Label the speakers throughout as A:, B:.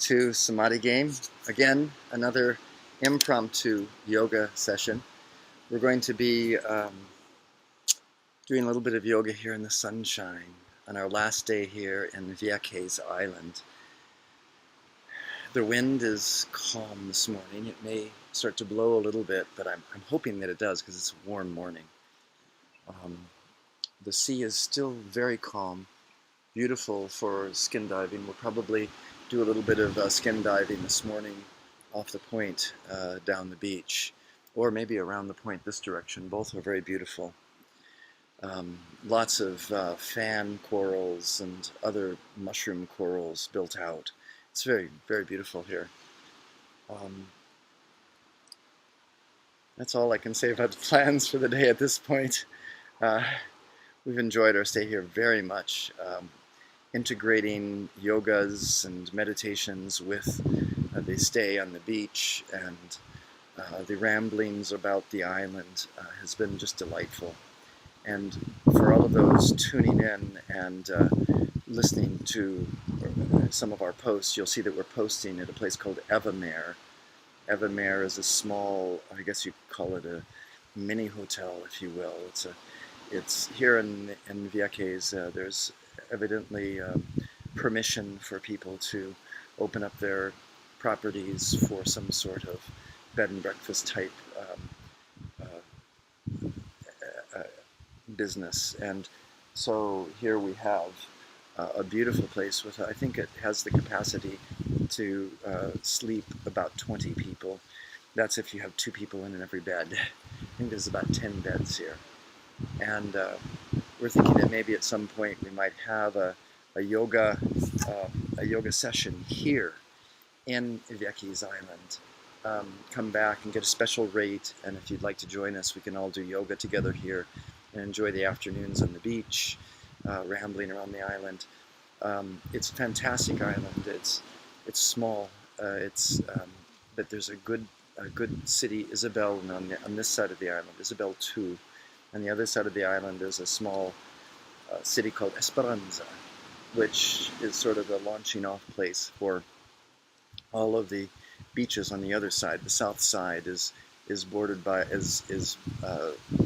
A: to Samadhi Game. Again, another impromptu yoga session. We're going to be doing a little bit of yoga here in the sunshine on our last day here in Vieques Island. The wind is calm this morning. It may start to blow a little bit, but I'm hoping that it does because it's a warm morning. The sea is still very calm, beautiful for skin diving. We'll probably do a little bit of skin diving this morning off the point down the beach, or maybe around the point this direction. Both are very beautiful. Lots of fan corals and other mushroom corals built out. It's very, very beautiful here. That's all I can say about the plans for the day at this point. We've enjoyed our stay here very much, integrating yogas and meditations with the stay on the beach, and the ramblings about the island has been just delightful. And for all of those tuning in and listening to some of our posts, you'll see that we're posting at a place called Evamere. Evamere is a small, I guess you could call it a mini hotel, if you will. It's here in Vieques. There's evidently permission for people to open up their properties for some sort of bed and breakfast type business. And so here we have a beautiful place with, I think it has the capacity to sleep about 20 people. That's if you have 2 people in every bed. I think there's about 10 beds here. And we're thinking that maybe at some point we might have a yoga session here in Vieques Island. Come back and get a special rate, and if you'd like to join us, we can all do yoga together here and enjoy the afternoons on the beach, rambling around the island. It's a fantastic island. It's small. But there's a good city, Isabel, on this side of the island, Isabel 2. On the other side of the island is a small city called Esperanza, which is sort of a launching off place for all of the beaches on the other side. The south side is bordered by,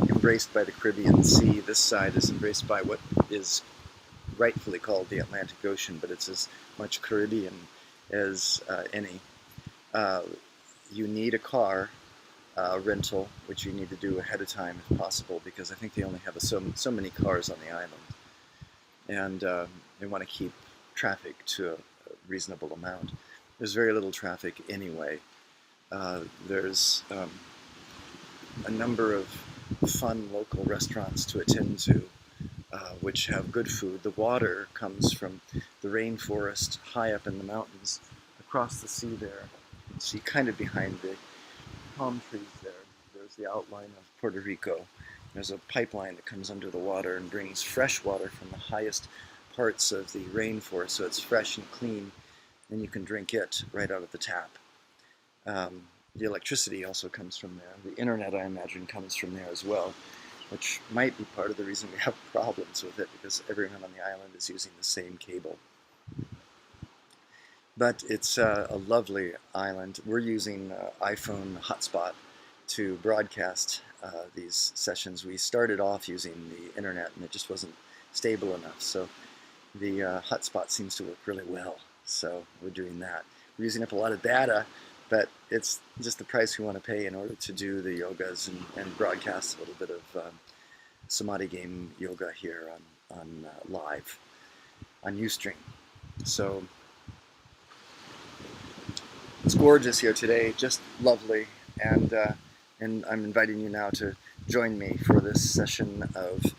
A: embraced by the Caribbean Sea. This side is embraced by what is rightfully called the Atlantic Ocean, but it's as much Caribbean as any. You need a car rental, which you need to do ahead of time if possible, because I think they only have so many cars on the island, and they want to keep traffic to a reasonable amount. There's very little traffic anyway. There's a number of fun local restaurants to attend to, which have good food. The water comes from the rainforest high up in the mountains across the sea there. You can see kind of behind the palm trees there. There's the outline of Puerto Rico. There's a pipeline that comes under the water and brings fresh water from the highest parts of the rainforest, so it's fresh and clean, and you can drink it right out of the tap. The electricity also comes from there. The internet, I imagine, comes from there as well, which might be part of the reason we have problems with it, because everyone on the island is using the same cable. But it's a lovely island. We're using iPhone hotspot to broadcast these sessions. We started off using the internet, and it just wasn't stable enough. So the hotspot seems to work really well. So we're doing that. We're using up a lot of data, but it's just the price we want to pay in order to do the yogas and broadcast a little bit of Samadhi Game yoga here on live on Ustream. So it's gorgeous here today, just lovely, and I'm inviting you now to join me for this session of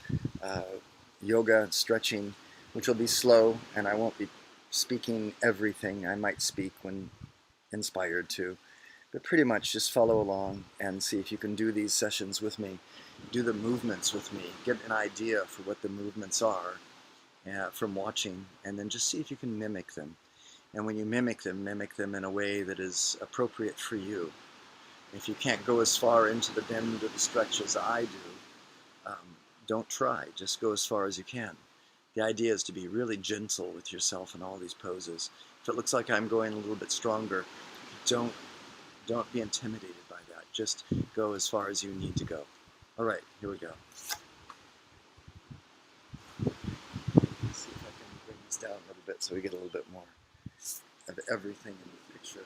A: yoga and stretching, which will be slow, and I won't be speaking everything. I might speak when inspired to, but pretty much just follow along and see if you can do these sessions with me, do the movements with me, get an idea for what the movements are from watching, and then just see if you can mimic them. And when you mimic them in a way that is appropriate for you. If you can't go as far into the bend or the stretch as I do, don't try, just go as far as you can. The idea is to be really gentle with yourself in all these poses If it looks like I'm going a little bit stronger, don't be intimidated by that. Just go as far as you need to go. All right, here we go. Let's see if I can bring this down a little bit so we get a little bit more of everything in the picture.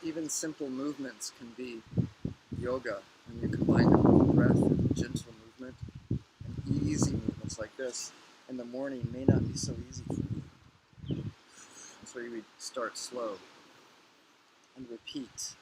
A: Even simple movements can be yoga when you combine them with breath and gentle movement and easy movements like this. In the morning may not be so easy for you. So you start slow and repeat.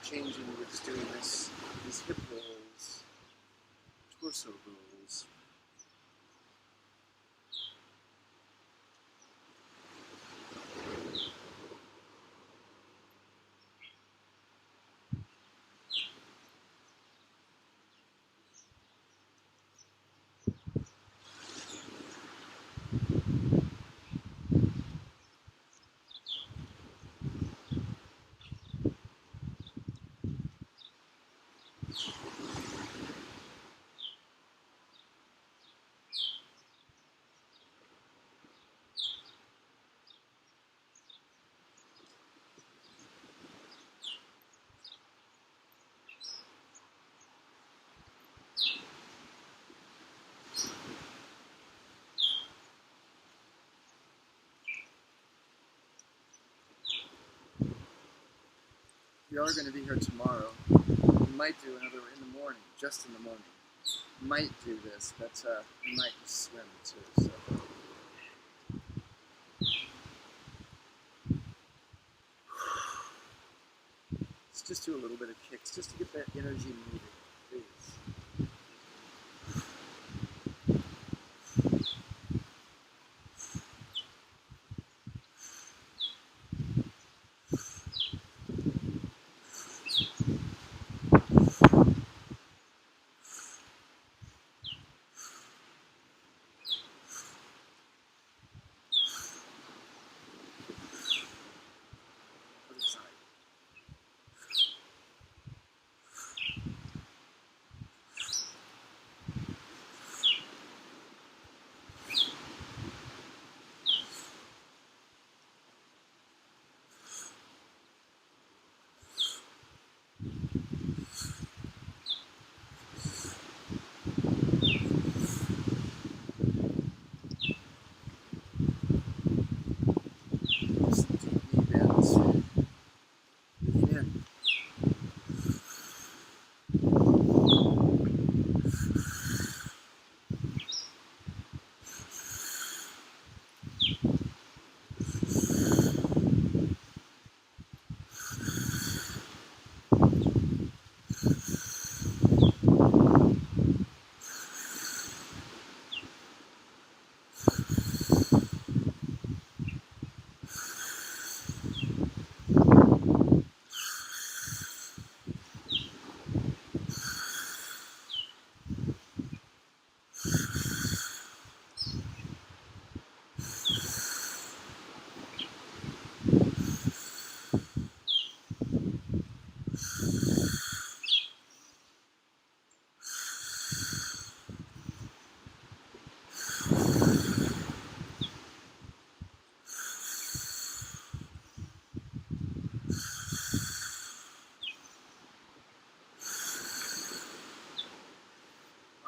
A: Changing, we're just doing these hip rolls, torso rolls. we are going to be here tomorrow. We might do another in the morning, just in the morning. Might do this, but we might just swim too. So. Let's just do a little bit of kicks, just to get that energy moving, please. Other side. Just deep knee bends. Breathing in.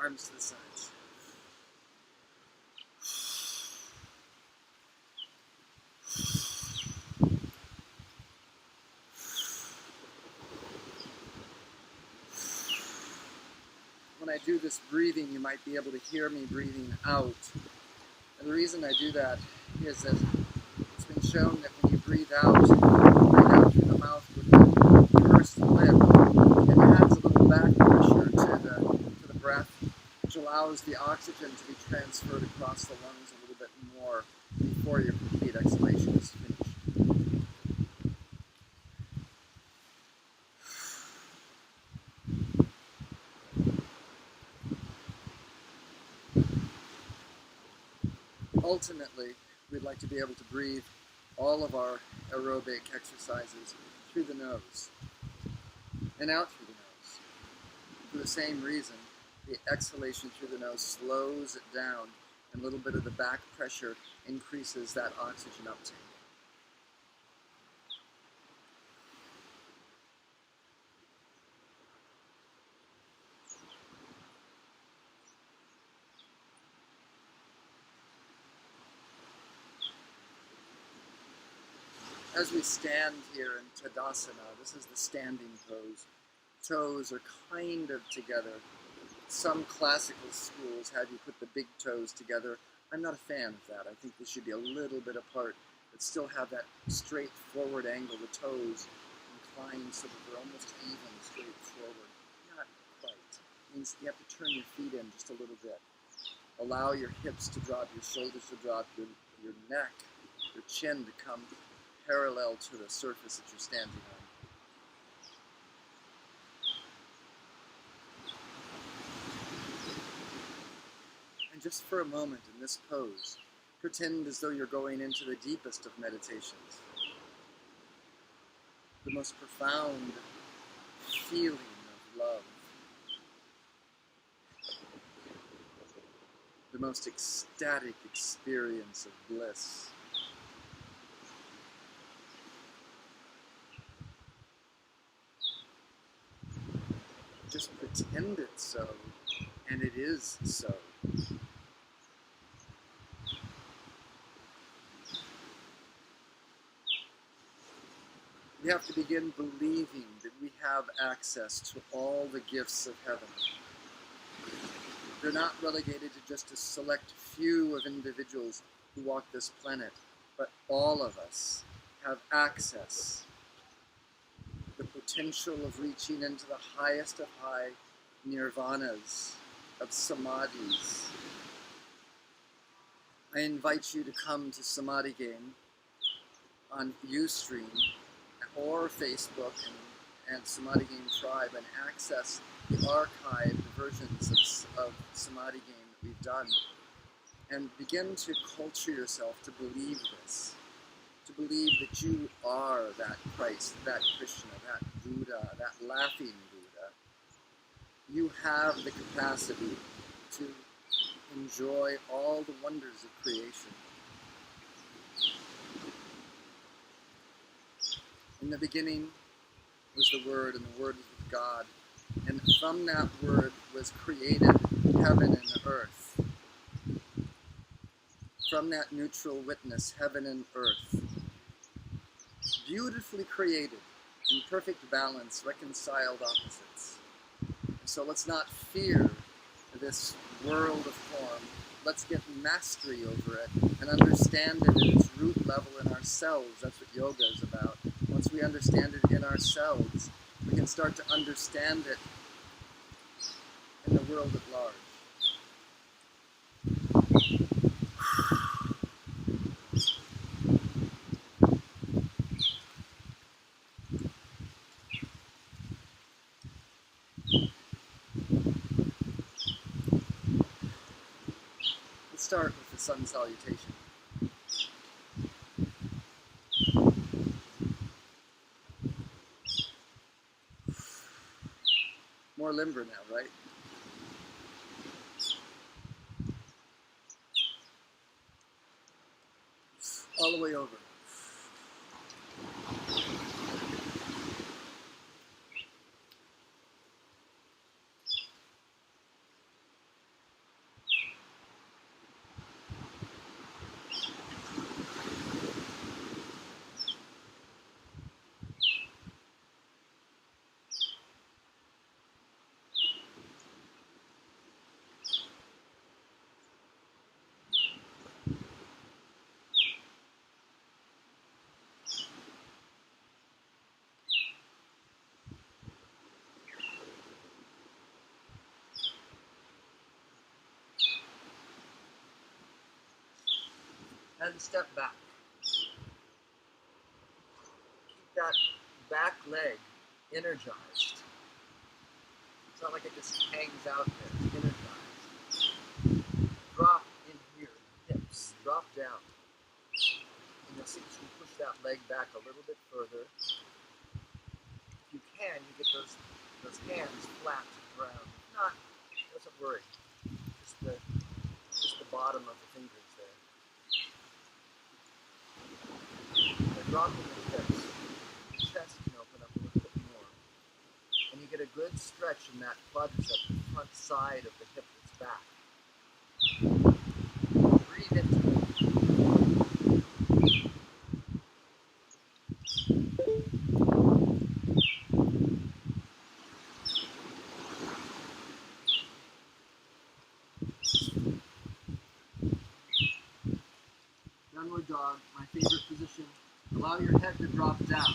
A: Arms to the sides. When I do this breathing, you might be able to hear me breathing out. And the reason I do that is that it's been shown that when you breathe out through the mouth with the pursed lip, it adds a little back pressure to the breath, which allows the oxygen to be transferred across the lungs a little bit more before your complete exhalation is finished. Ultimately, we'd like to be able to breathe all of our aerobic exercises through the nose and out through the nose. For the same reason, the exhalation through the nose slows it down, and a little bit of the back pressure increases that oxygen uptake. As we stand here in Tadasana, this is the standing pose. Toes are kind of together. Some classical schools have you put the big toes together. I'm not a fan of that. I think they should be a little bit apart, but still have that straight forward angle. The toes inclined so that they're almost even straight forward. Not quite. It means you have to turn your feet in just a little bit. Allow your hips to drop, your shoulders to drop, your neck, your chin to come parallel to the surface that you're standing on. And just for a moment in this pose, pretend as though you're going into the deepest of meditations, the most profound feeling of love, the most ecstatic experience of bliss. Just pretend it's so, and it is so. We have to begin believing that we have access to all the gifts of heaven. They're not relegated to just a select few of individuals who walk this planet, but all of us have access, the potential of reaching into the highest of high nirvanas, of samadhis. I invite you to come to Samadhi Game on Ustream or Facebook and Samadhi Game Tribe and access the archived versions of Samadhi Game that we've done, and begin to culture yourself to believe this, to believe that you are that Christ, that Krishna, that Buddha, that laughing Buddha. You have the capacity to enjoy all the wonders of creation. In the beginning was the Word, and the Word was with God. And from that Word was created heaven and earth. From that neutral witness, heaven and earth, beautifully created, in perfect balance, reconciled opposites. So let's not fear this world of form. Let's get mastery over it and understand it at its root level in ourselves. That's what yoga is about. Once we understand it in ourselves, we can start to understand it in the world at large. Let's start with the sun salutation. More limber now, right? All the way over. And step back. Keep that back leg energized. It's not like it just hangs out there. It's energized. Drop in here, hips. Drop down. And you'll see you push that leg back a little bit further. If you can, you get those hands flat to the ground. If not, doesn't worry. Just the bottom of the fingers there. Drop in the hips, the chest can open up a little bit more. And you get a good stretch in that quadricep, the front side of the hip that's back. Breathe into it. Downward dog, my favorite position. Allow your head to drop down.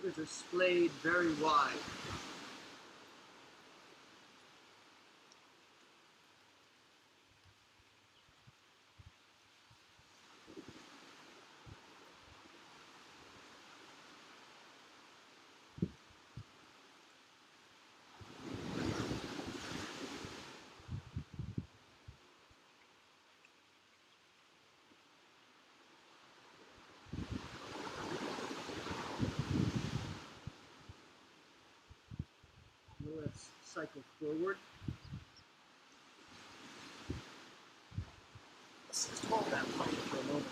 A: Fingers are splayed very wide. cycle forward. Let's just hold that plane for a moment.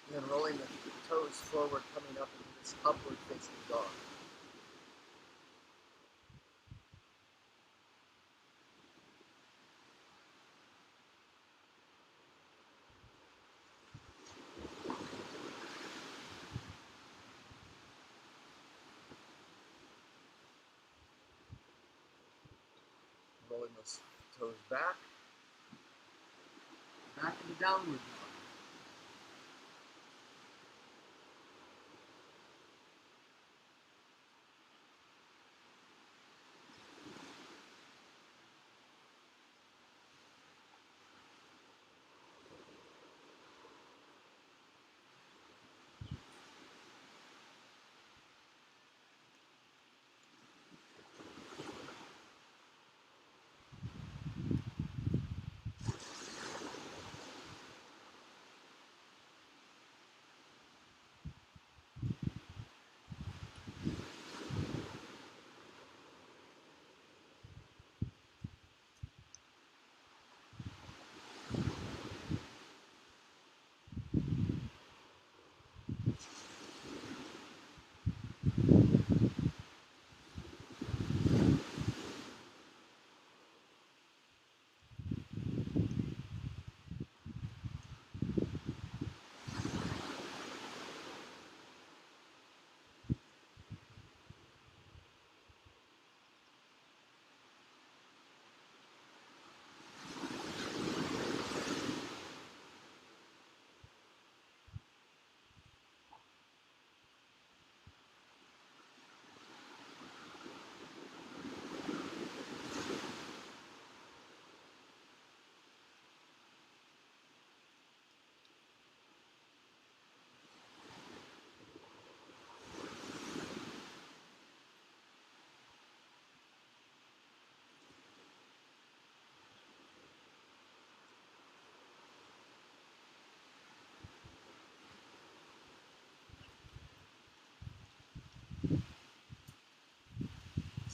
A: And then rolling the toes forward, coming up into this upward facing dog. Rolling those toes back into downward dog.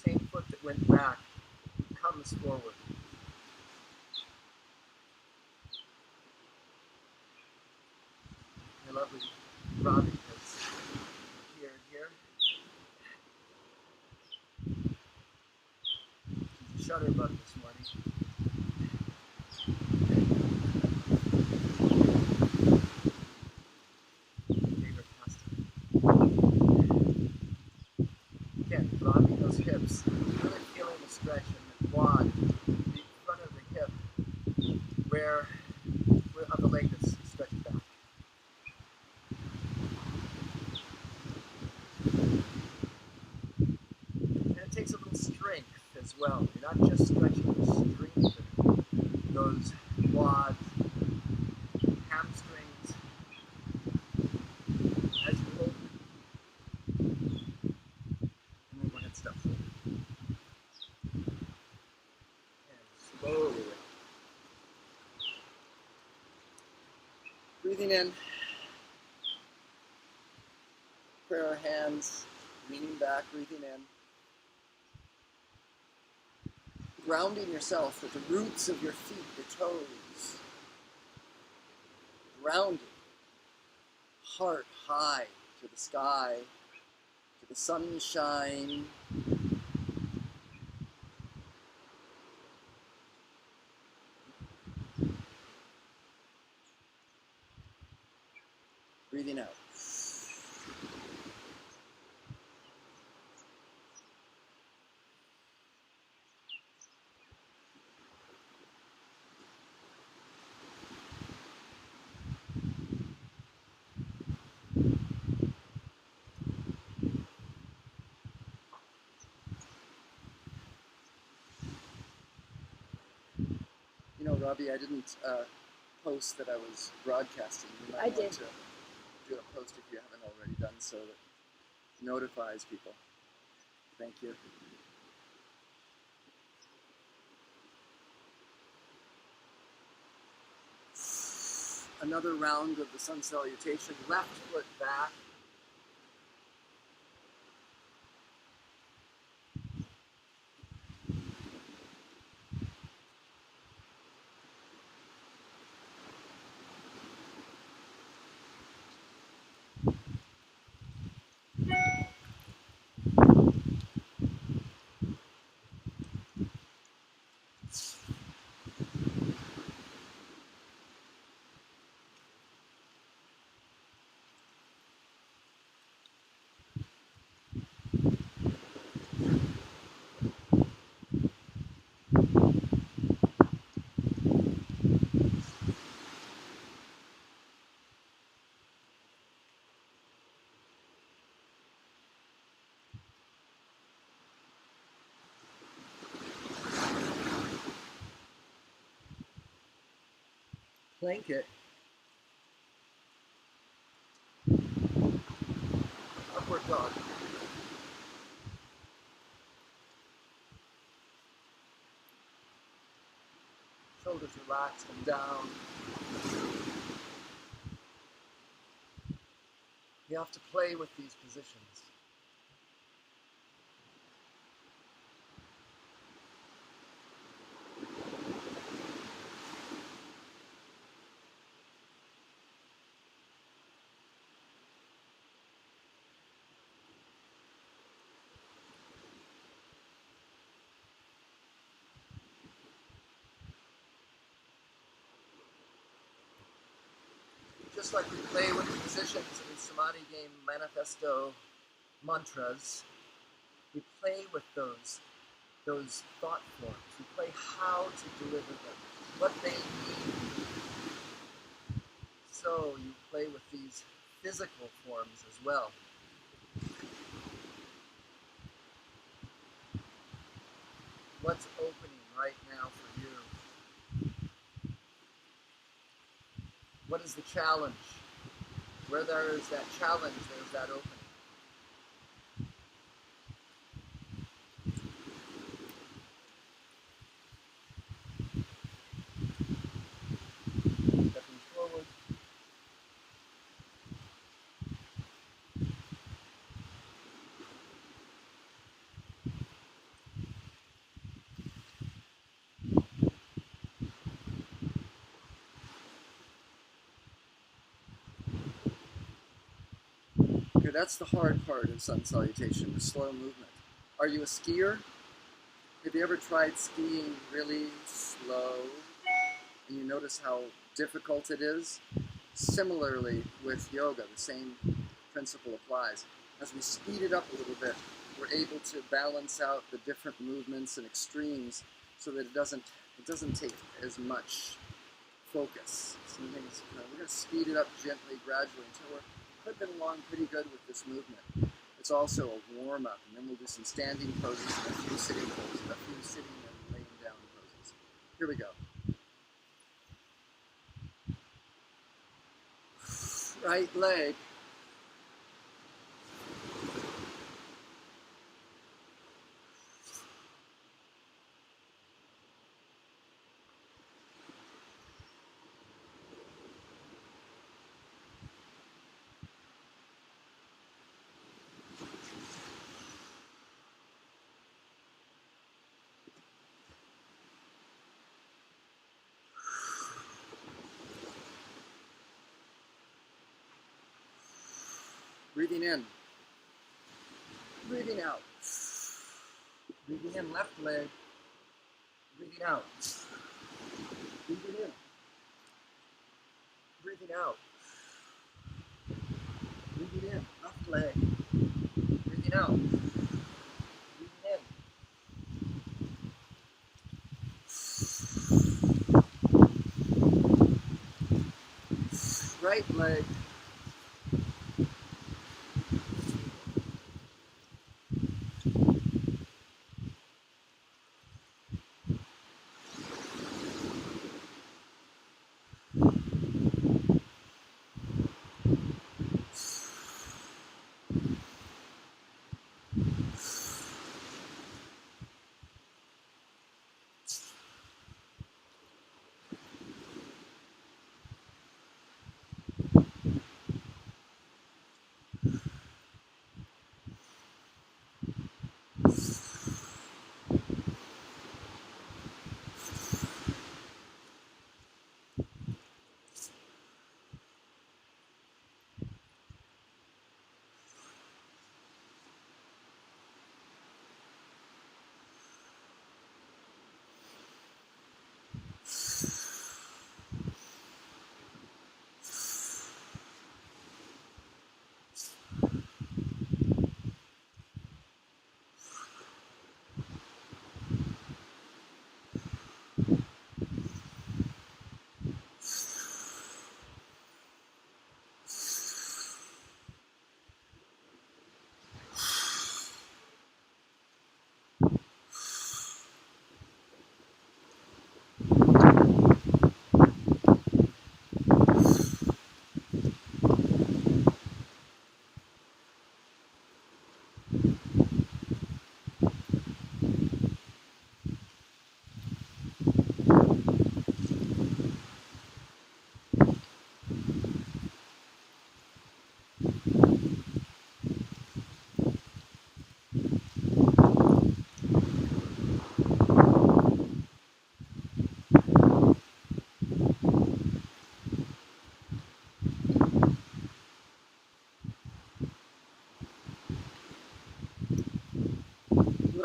A: Same foot that went back comes forward. I love what Robbie has appeared here. She's a shutterbug this morning. Favorite pastime. Again, rocking those hips, really feeling the stretch in the quad, the front of the hip, where on the leg that's stretched back. And it takes a little strength as well. You're not just stretching, you're strengthening those quads, hamstrings, as you hold it. And then go ahead and step forward. And slowly breathing in. Prayer our hands, leaning back, breathing in. Grounding yourself with the roots of your feet, your toes. Grounding. Heart high to the sky, to the sunshine. Breathing out. You know, Robbie, I didn't post that I was broadcasting. You might want to do a post if you haven't already done so that notifies people. Thank you.
B: Another round of the sun salutation, left foot back. Plank it. Upward dog. Shoulders relaxed and down. You have to play with these positions. Just like we play with the positions in Samadhi game manifesto mantras, we play with those thought forms. We play how to deliver them, what they mean. So you play with these physical forms as well. What's opening right now for you? What is the challenge? Where there is that challenge, there's that opening. Stepping forward. Okay, that's the hard part of sun salutation, the slow movement. Are you a skier? Have you ever tried skiing really slow and you notice how difficult it is? Similarly with yoga, the same principle applies. As we speed it up a little bit, we're able to balance out the different movements and extremes so that it doesn't take as much focus. So we're going to speed it up gently, gradually, until we're clipping along pretty good with this movement. It's also a warm-up, and then we'll do some standing poses and a few sitting poses, a few sitting and laying down poses. Here we go. Right leg. Breathing in. Breathing out. Breathing in, left leg. Breathing out. Breathing in. Breathing out. Breathing in, left leg. Breathing out. Breathing in. Right leg.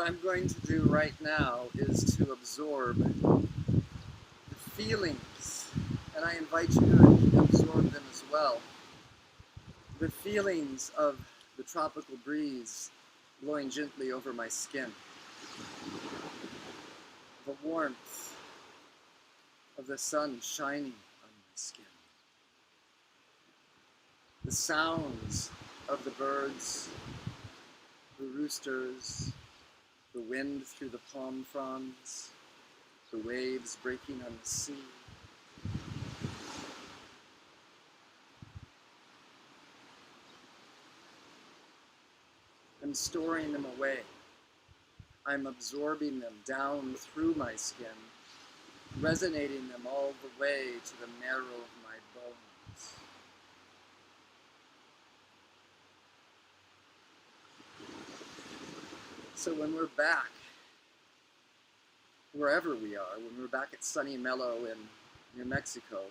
B: I'm going to do right now is to absorb the feelings, and I invite you to absorb them as well. The feelings of the tropical breeze blowing gently over my skin. The warmth of the sun shining on my skin. The sounds of the birds, the roosters, the wind through the palm fronds, the waves breaking on the sea. I'm storing them away. I'm absorbing them down through my skin, resonating them all the way to the marrow of my bones. So when we're back, wherever we are, when we're back at Sunny Mellow in New Mexico,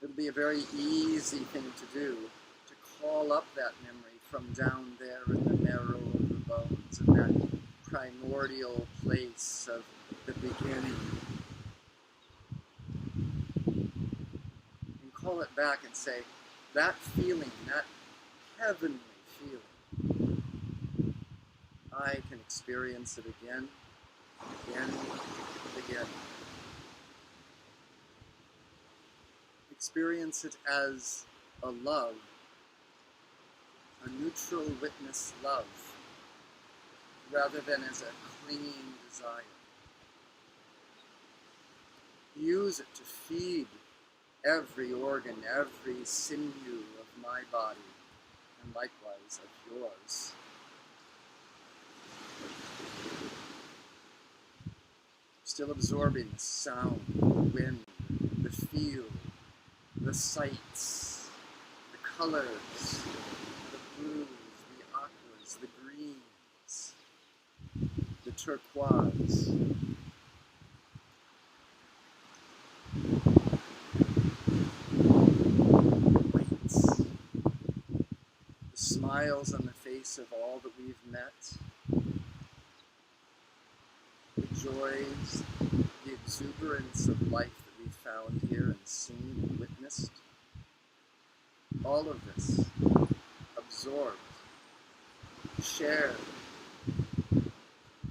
B: it'll be a very easy thing to do, to call up that memory from down there in the marrow of the bones, in that primordial place of the beginning. And call it back and say, that feeling, that heavenly feeling, I can experience it again, again, and again. Experience it as a love, a neutral witness love, rather than as a clinging desire. Use it to feed every organ, every sinew of my body, and likewise of yours. Still absorbing the sound, the wind, the feel, the sights, the colors, the blues, the aquas, the greens, the turquoise. Whites. The smiles on the face of all that we've met. The joys, the exuberance of life that we've found here and seen and witnessed. All of this absorbed, shared,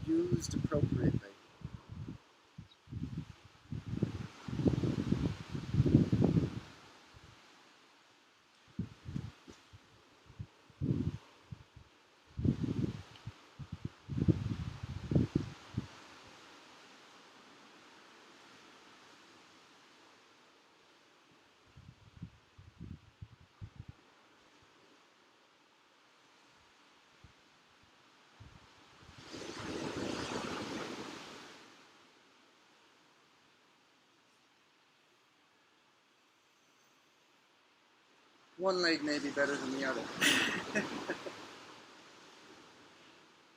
B: used appropriately. One leg may be better than the other.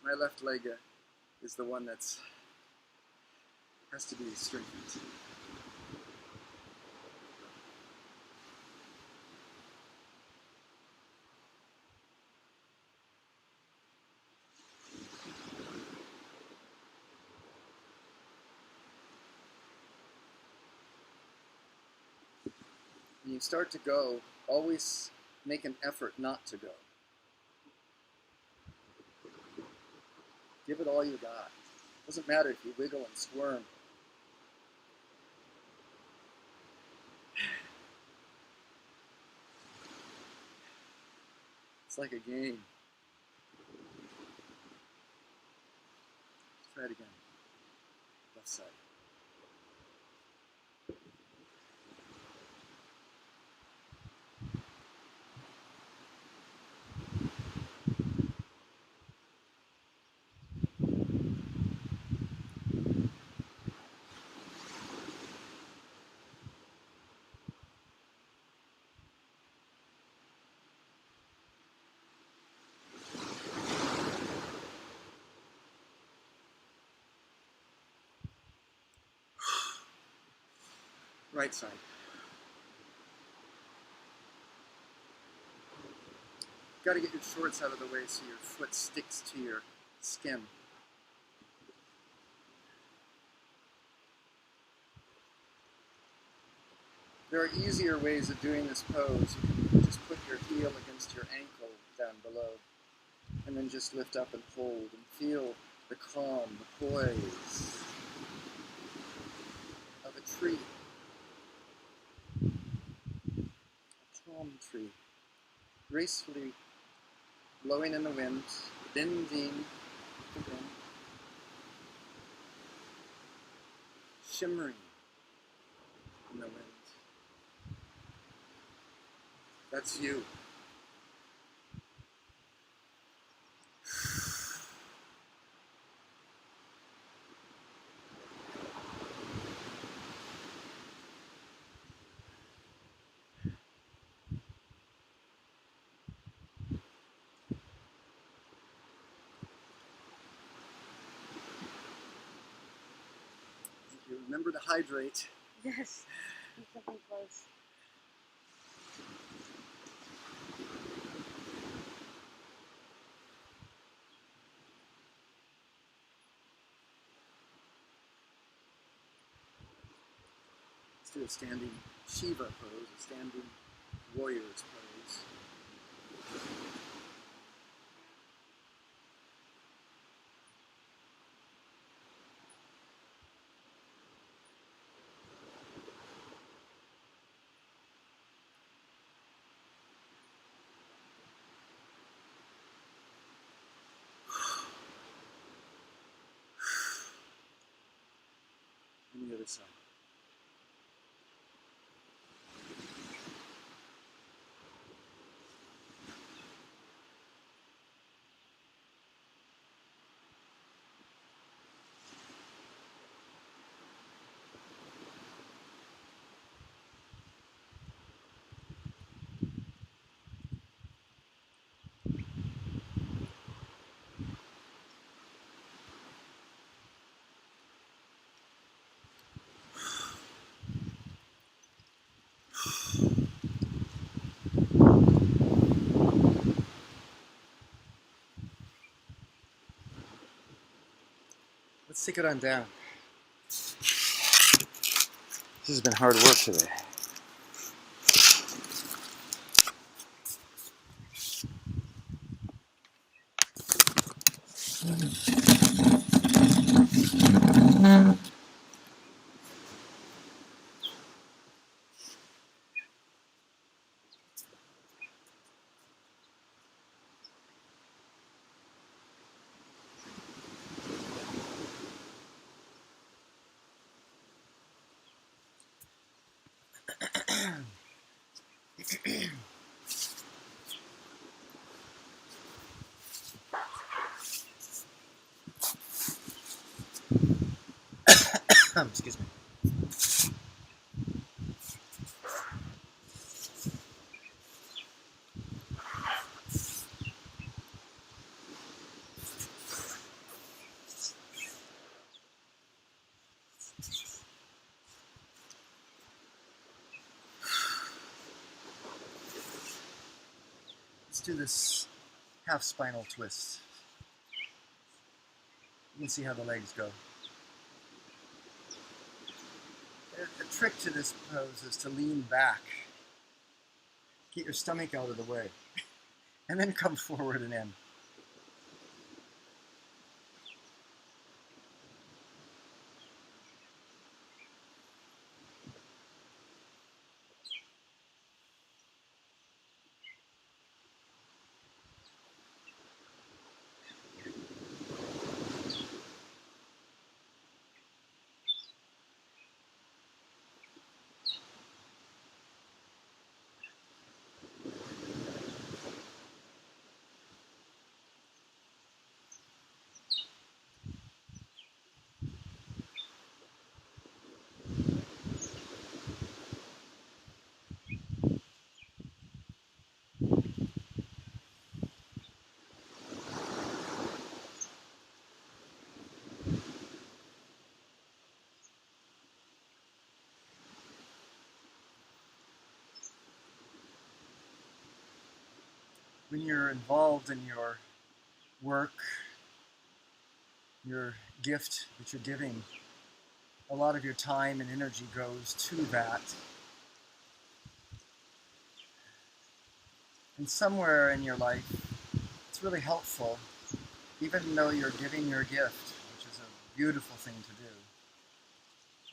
B: My left leg is the one that's has to be strengthened. When you start to go, always make an effort not to go. Give it all you got. Doesn't matter if you wiggle and squirm. It's like a game. Try it again. Left side. Right side. Got to get your shorts out of the way so your foot sticks to your skin. There are easier ways of doing this pose. You can just put your heel against your ankle down below, and then just lift up and hold, and feel the calm, the poise of a tree, a palm tree, gracefully blowing in the wind, bending the wind, shimmering in the wind. That's you. Thank you. Remember to hydrate.
C: Yes, keep something close.
B: Let's do a standing Shiva pose, a standing warrior's pose. And the other side. Let's take it on down.
A: This has been hard work today. Excuse me.
B: Let's do this half spinal twist. You can see how the legs go. The trick to this pose is to lean back. Get your stomach out of the way. And then come forward and in. When you're involved in your work, your gift that you're giving, a lot of your time and energy goes to that. And somewhere in your life, it's really helpful, even though you're giving your gift, which is a beautiful thing to do.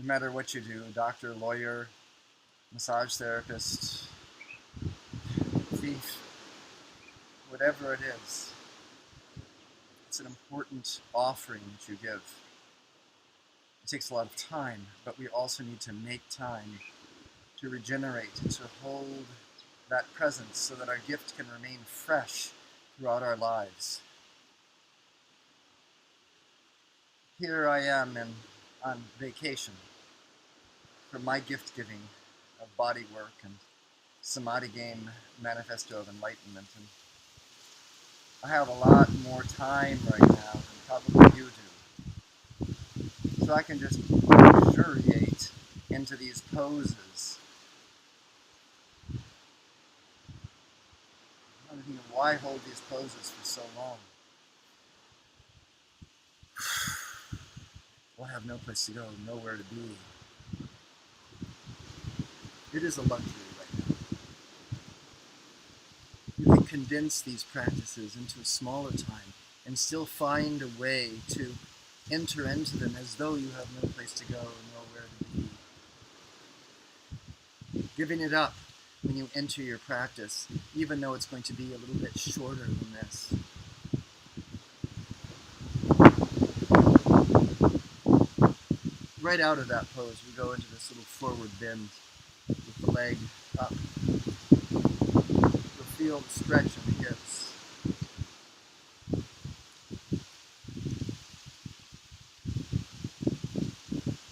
B: No matter what you do, doctor, lawyer, massage therapist, thief, whatever it is, it's an important offering that you give. It takes a lot of time, but we also need to make time to regenerate, to hold that presence so that our gift can remain fresh throughout our lives. Here I am on vacation from my gift giving of body work and Samadhi game manifesto of enlightenment. And I have a lot more time right now than probably you do. So I can just luxuriate into these poses. I don't know why hold these poses for so long. We'll have no place to go, nowhere to be. It is a luxury right now. You can condense these practices into a smaller time and still find a way to enter into them as though you have no place to go, nowhere to be. Giving it up when you enter your practice, even though it's going to be a little bit shorter than this. Right out of that pose, we go into this little forward bend with the leg up. You'll feel the stretch in the hips.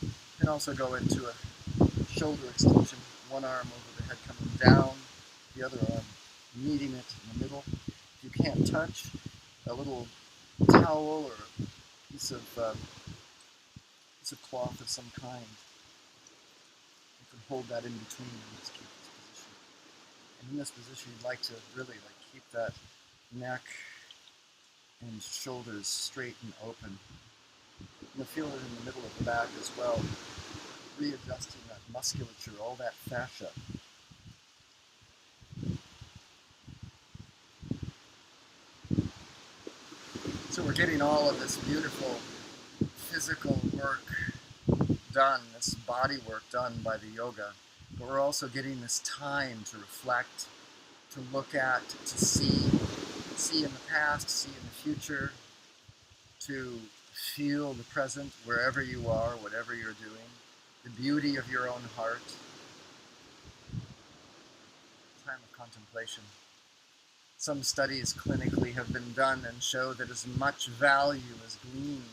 B: You can also go into a shoulder extension, one arm over the head coming down, the other arm meeting it in the middle. If you can't touch, a little towel or a piece of cloth of some kind, you can hold that in between and just keep this position. And in this position, you'd like to really keep that neck and shoulders straight and open. You'll feel it in the middle of the back as well, readjusting that musculature, all that fascia. So we're getting all of this beautiful physical work done, this body work done by the yoga, but we're also getting this time to reflect, to look at, to see in the past, see in the future, to feel the present wherever you are, whatever you're doing, the beauty of your own heart. Time of contemplation. Some studies clinically have been done and show that as much value is gleaned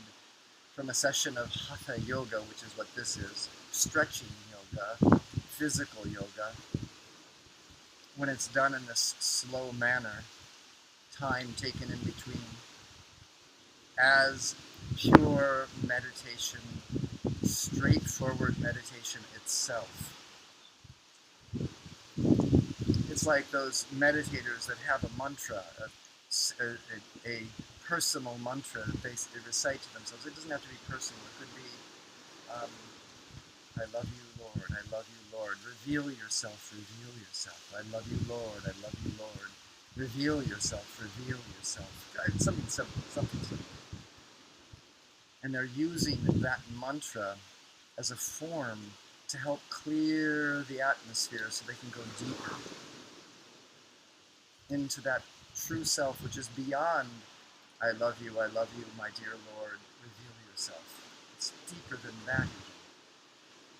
B: from a session of hatha yoga, which is what this is, stretching yoga, physical yoga, when it's done in this slow manner, time taken in between, as pure meditation, straightforward meditation itself. It's like those meditators that have a mantra, a personal mantra that they recite to themselves. It doesn't have to be personal. It could be, I love you, Lord. I love you, Lord. Reveal yourself. Reveal yourself. I love you, Lord. I love you, Lord. Reveal yourself. Reveal yourself. Something simple. Something simple. And they're using that mantra as a form to help clear the atmosphere so they can go deeper into that true self, which is beyond, I love you, my dear Lord, reveal yourself. It's deeper than that even.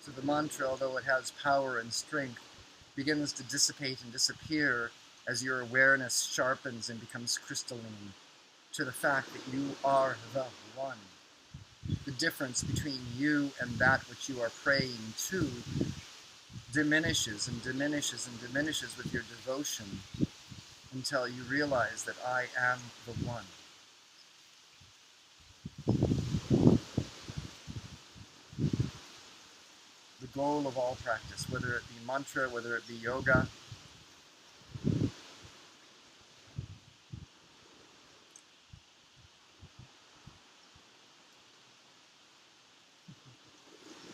B: So the mantra, although it has power and strength, begins to dissipate and disappear as your awareness sharpens and becomes crystalline to the fact that you are the one. The difference between you and that which you are praying to diminishes and diminishes and diminishes with your devotion until you realize that I am the one. The goal of all practice, whether it be mantra, whether it be yoga,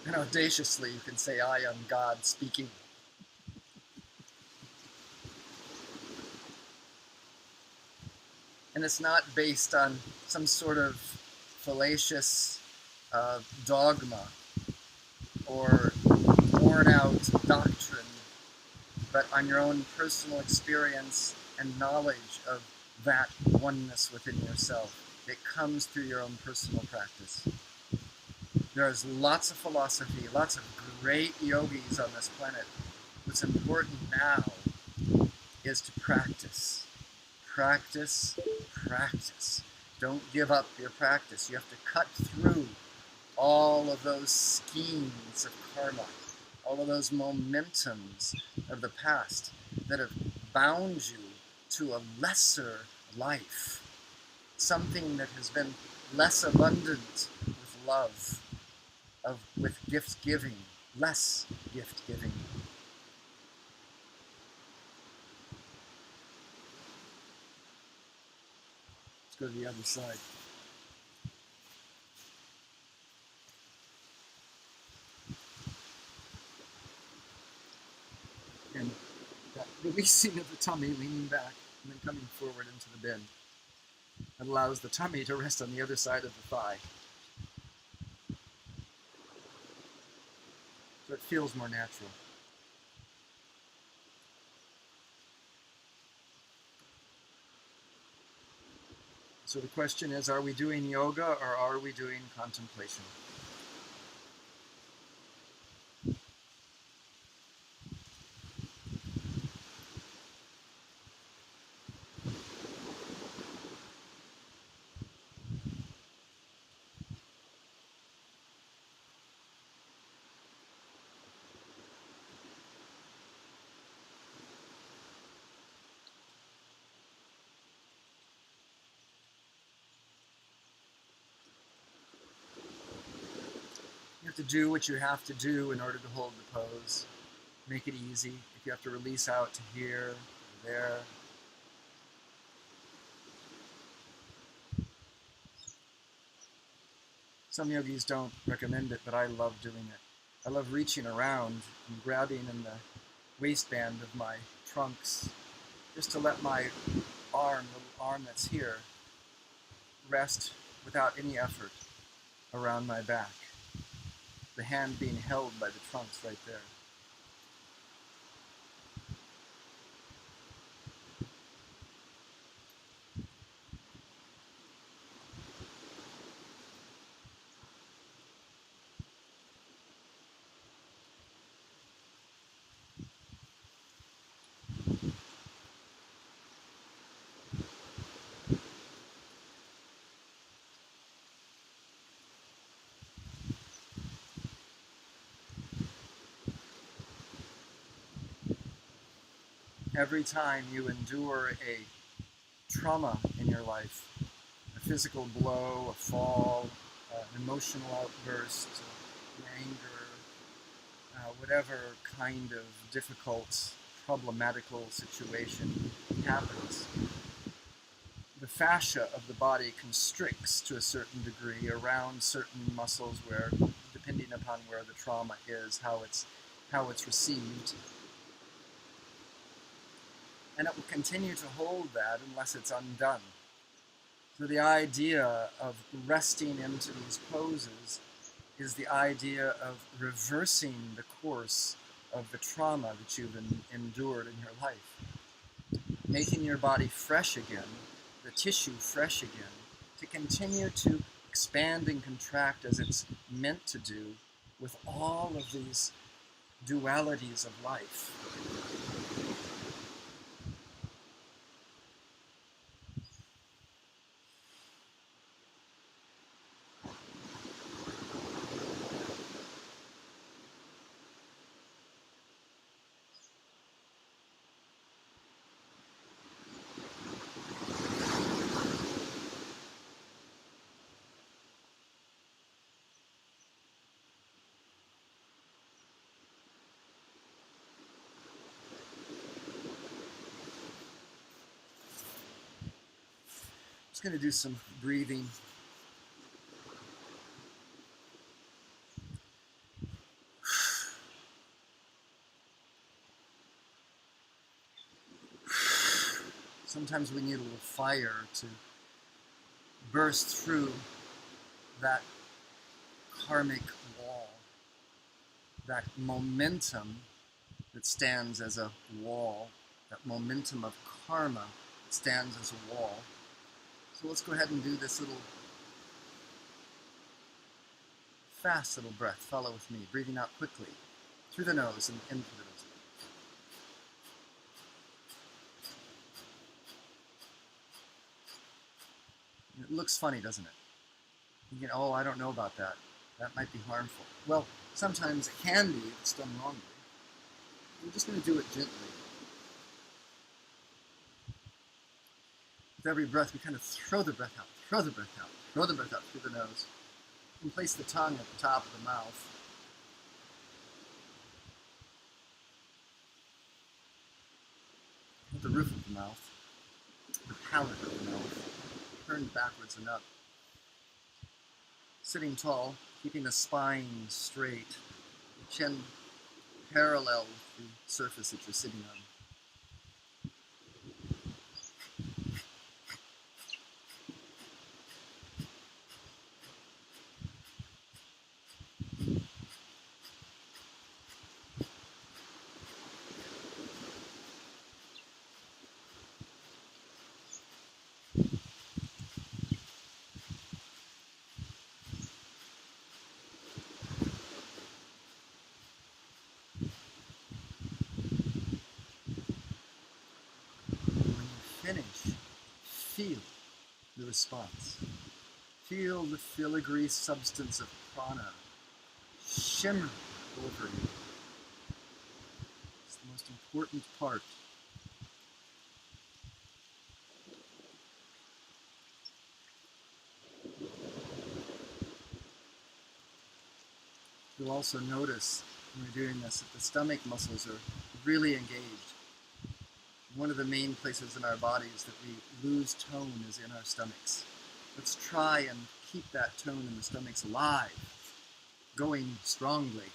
B: and audaciously you can say, I am God speaking. And it's not based on some sort of fallacious dogma or worn out doctrine, but on your own personal experience and knowledge of that oneness within yourself. It comes through your own personal practice. There's lots of philosophy, lots of great yogis on this planet. What's important now is to practice. Practice, practice. Don't give up your practice. You have to cut through all of those schemes of karma, all of those momentums of the past that have bound you to a lesser life, something that has been less abundant with love, with gift giving, less gift giving. Let's go to the other side. And that releasing of the tummy, leaning back, and then coming forward into the bend. It allows the tummy to rest on the other side of the thigh. So it feels more natural. So the question is, are we doing yoga or are we doing contemplation? You have to do what you have to do in order to hold the pose. Make it easy. If you have to release out to here or there. Some yogis don't recommend it, but I love doing it. I love reaching around and grabbing in the waistband of my trunks just to let my arm, the arm that's here, rest without any effort around my back. The hand being held by the trunks right there. Every time you endure a trauma in your life, a physical blow, a fall, an emotional outburst, anger, whatever kind of difficult, problematical situation happens, the fascia of the body constricts to a certain degree around certain muscles where, depending upon where the trauma is, how it's received. And it will continue to hold that unless it's undone. So the idea of resting into these poses is the idea of reversing the course of the trauma that you've endured in your life. Making your body fresh again, the tissue fresh again, to continue to expand and contract as it's meant to do with all of these dualities of life. Just going to do some breathing. Sometimes we need a little fire to burst through that karmic wall, that momentum that stands as a wall, that momentum of karma that stands as a wall. So let's go ahead and do this little fast little breath. Follow with me, breathing out quickly through the nose and in through the nose. It looks funny, doesn't it? You think, oh, I don't know about that. That might be harmful. Well, sometimes it can be if it's done wrongly. We're just going to do it gently. With every breath, we kind of throw the breath out, throw the breath out, throw the breath out through the nose. And place the tongue at the top of the mouth. At the roof of the mouth, the palate of the mouth, turned backwards and up. Sitting tall, keeping the spine straight, the chin parallel with the surface that you're sitting on. Finish. Feel the response. Feel the filigree substance of prana shimmer over you. It's the most important part. You'll also notice when we're doing this that the stomach muscles are really engaged. One of the main places in our bodies that we lose tone is in our stomachs. Let's try and keep that tone in the stomachs alive, going strongly.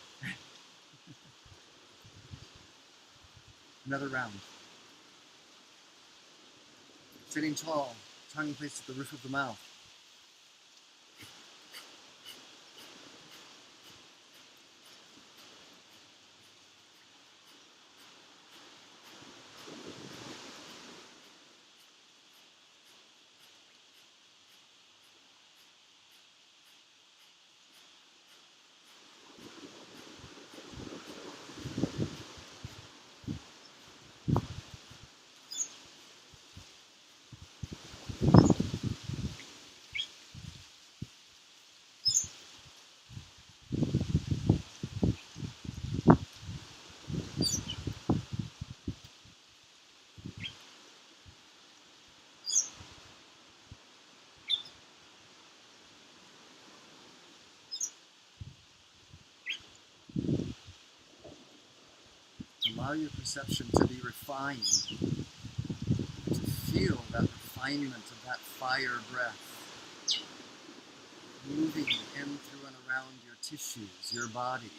B: Another round. Sitting tall, tongue placed at the roof of the mouth. Allow your perception to be refined, to feel that refinement of that fire breath, moving in through and around your tissues, your body,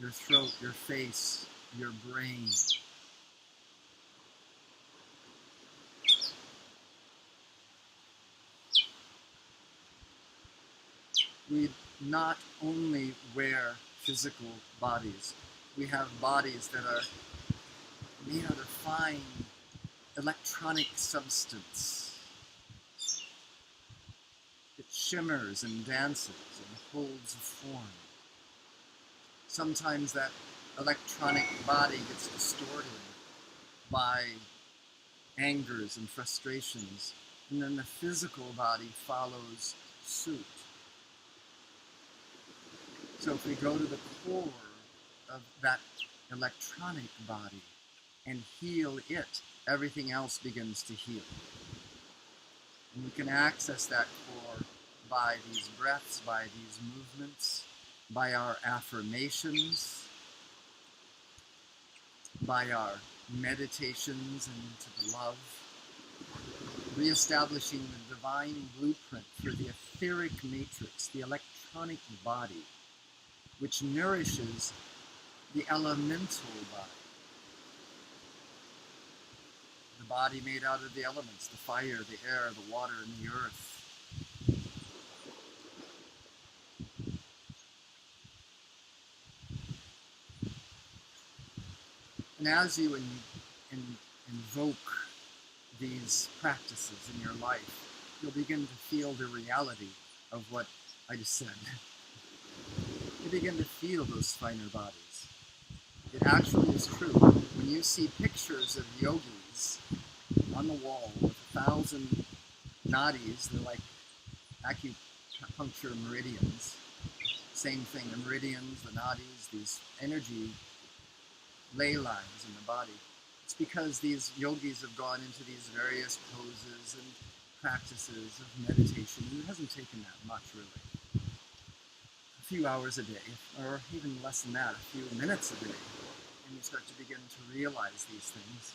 B: your throat, your face, your brain. We not only wear physical bodies, we have bodies that are made out of fine electronic substance. It shimmers and dances and holds a form. Sometimes that electronic body gets distorted by angers and frustrations, and then the physical body follows suit. So if we go to the core of that electronic body and heal it, everything else begins to heal. And we can access that core by these breaths, by these movements, by our affirmations, by our meditations into the love, reestablishing the divine blueprint for the etheric matrix, the electronic body, which nourishes the elemental body, the body made out of the elements, the fire, the air, the water, and the earth. And as you invoke these practices in your life, you'll begin to feel the reality of what I just said. You begin to feel those finer bodies. It actually is true. When you see pictures of yogis on the wall with 1,000 nadis, they're like acupuncture meridians. Same thing, the meridians, the nadis, these energy ley lines in the body. It's because these yogis have gone into these various poses and practices of meditation, and it hasn't taken that much, really. A few hours a day, or even less than that, a few minutes a day, and you start to begin to realize these things.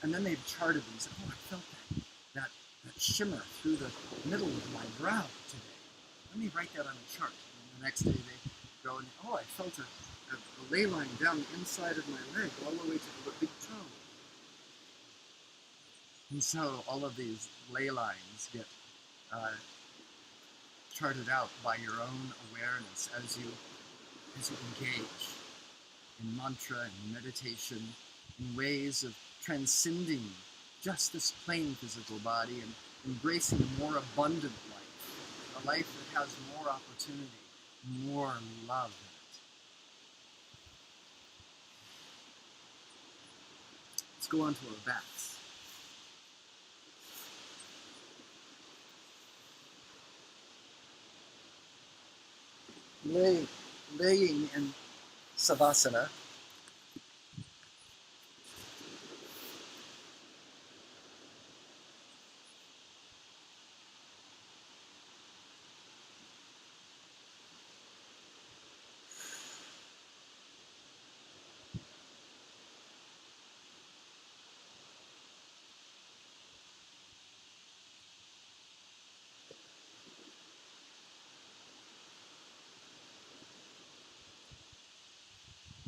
B: And then they've charted these. Oh, I felt that shimmer through the middle of my brow today. Let me write that on a chart. And the next day they go and, oh, I felt a ley line down the inside of my leg all the way to the big toe. And so all of these ley lines get charted out by your own awareness as you engage in mantra and meditation in ways of transcending just this plain physical body and embracing a more abundant life, a life that has more opportunity, more love in it. Let's go on to our backs. Laying in Savasana,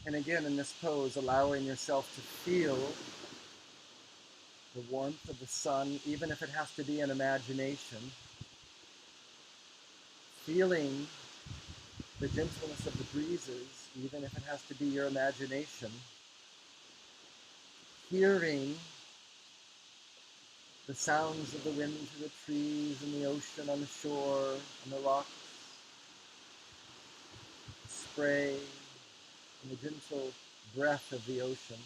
B: and again in this pose, allowing yourself to feel the warmth of the sun, even if it has to be an imagination, feeling the gentleness of the breezes, even if it has to be your imagination, hearing the sounds of the wind through the trees and the ocean on the shore, on the rocks, the spray, and the gentle breath of the ocean.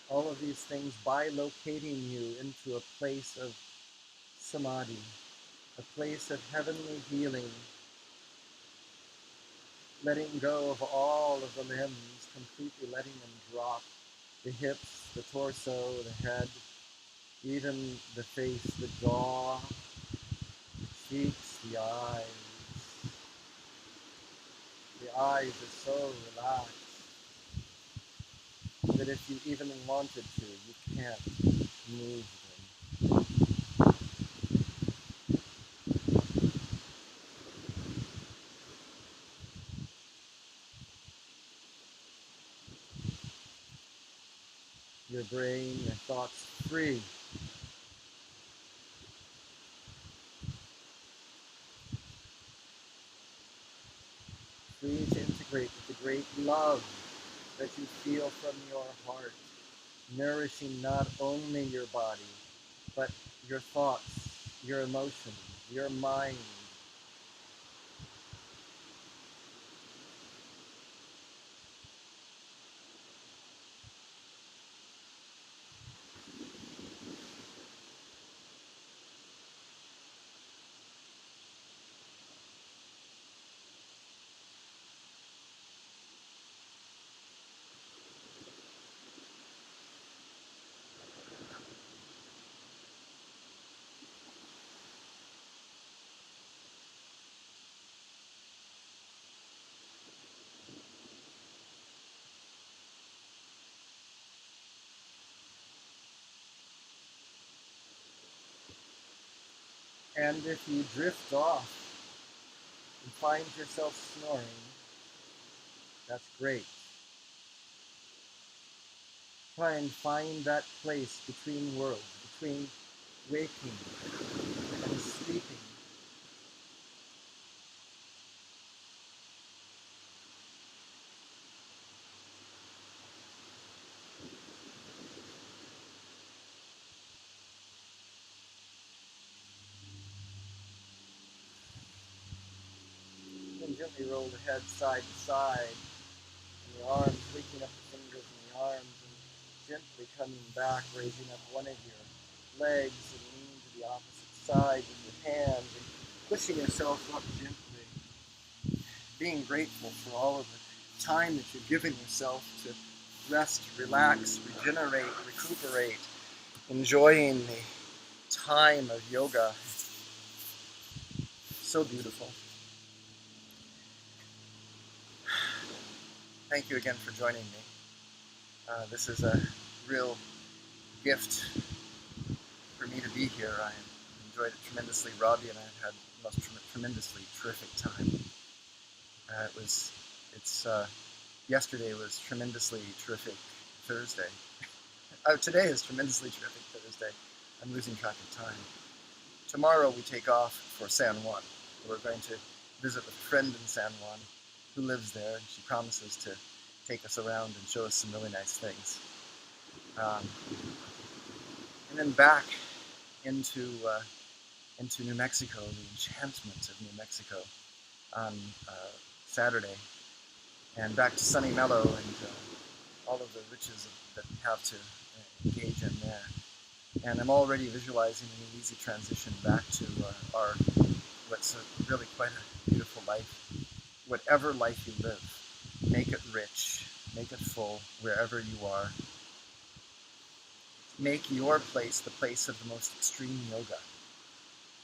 B: All of these things bilocating you into a place of samadhi, a place of heavenly healing, letting go of all of the limbs, completely letting them drop, the hips, the torso, the head, even the face, the jaw, the cheeks, the eyes. The eyes are so relaxed that if you even wanted to, you can't move them. Your brain, your thoughts free. Free to integrate with the great love that you feel from your heart, nourishing not only your body, but your thoughts, your emotions, your mind. And if you drift off and find yourself snoring, That's great. Try and find that place between worlds, between waking and sleeping. And gently roll the head side to side, and the arms waking up the fingers in the arms, and gently coming back, raising up one of your legs and leaning to the opposite side with your hands, and pushing yourself up gently, being grateful for all of the time that you've given yourself to rest, relax, regenerate, recuperate, enjoying the time of yoga. So beautiful. Thank you again for joining me. This is a real gift for me to be here. I enjoyed it tremendously. Robbie and I have had the most tremendously terrific time. Yesterday was tremendously terrific Thursday. Today is tremendously terrific Thursday. I'm losing track of time. Tomorrow we take off for San Juan. We're going to visit with a friend in San Juan who lives there, and she promises to take us around and show us some really nice things. And then back into New Mexico, the enchantment of New Mexico on Saturday, and back to Sunny Mellow and all of the riches that we have to engage in there. And I'm already visualizing an easy transition back to our what's really quite a beautiful life. Whatever life you live, make it rich, make it full, wherever you are. Make your place the place of the most extreme yoga,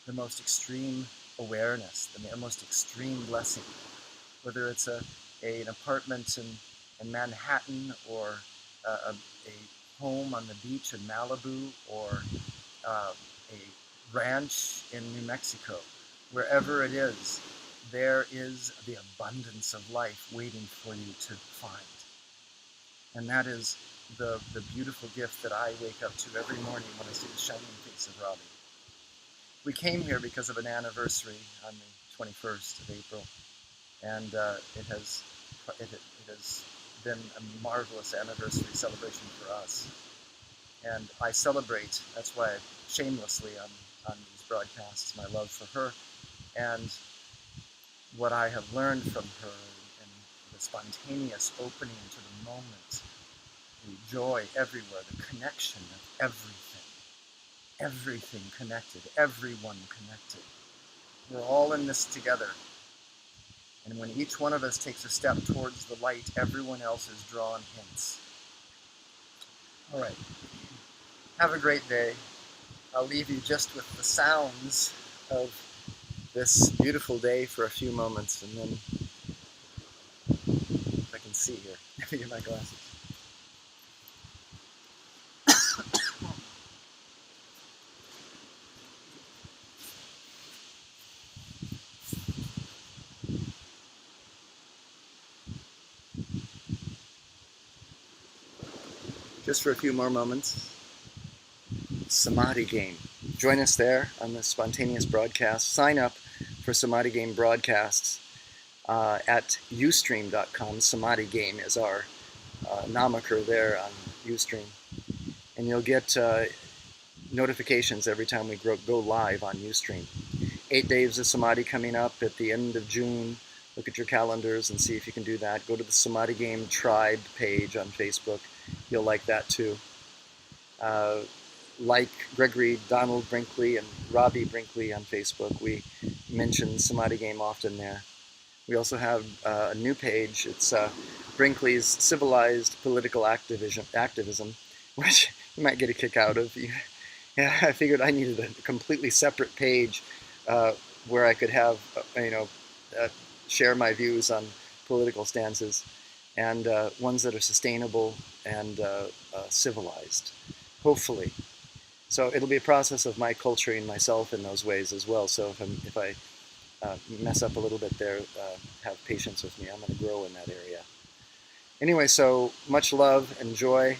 B: the most extreme awareness, the most extreme blessing. Whether it's an apartment in Manhattan, or a home on the beach in Malibu, or a ranch in New Mexico, wherever it is, there is the abundance of life waiting for you to find. And that is the beautiful gift that I wake up to every morning when I see the shining face of Robbie. We came here because of an anniversary on the 21st of April, and it has been a marvelous anniversary celebration for us. And I celebrate, that's why shamelessly on these broadcasts, my love for her and what I have learned from her, and the spontaneous opening to the moment, the joy everywhere, the connection of everything connected, everyone connected. We're all in this together. And when each one of us takes a step towards the light, everyone else is drawn hence. All right. Have a great day. I'll leave you just with the sounds of this beautiful day for a few moments, and then, if I can see here, let me get my glasses. Just for a few more moments. Samadhi Game. Join us there on the spontaneous broadcast. Sign up for Samadhi Game broadcasts at ustream.com. Samadhi Game is our nomiker there on Ustream. And you'll get notifications every time we go live on Ustream. 8 days of Samadhi coming up at the end of June. Look at your calendars and see if you can do that. Go to the Samadhi Game Tribe page on Facebook. You'll like that too. Like Gregory Donald Brinkley and Robbie Brinkley on Facebook. We mention Samadhi Game often there. We also have a new page. It's Brinkley's Civilized Political Activism, which you might get a kick out of. Yeah, I figured I needed a completely separate page where I could have, share my views on political stances, and ones that are sustainable and civilized, hopefully. So it'll be a process of my culturing myself in those ways as well. So if I mess up a little bit there, have patience with me. I'm going to grow in that area.
A: Anyway, so much love and joy,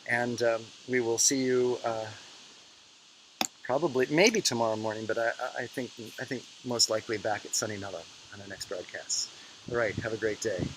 A: and we will see you probably, maybe tomorrow morning, but I think most likely back at Sunny Mellow on our next broadcast. All right, have a great day.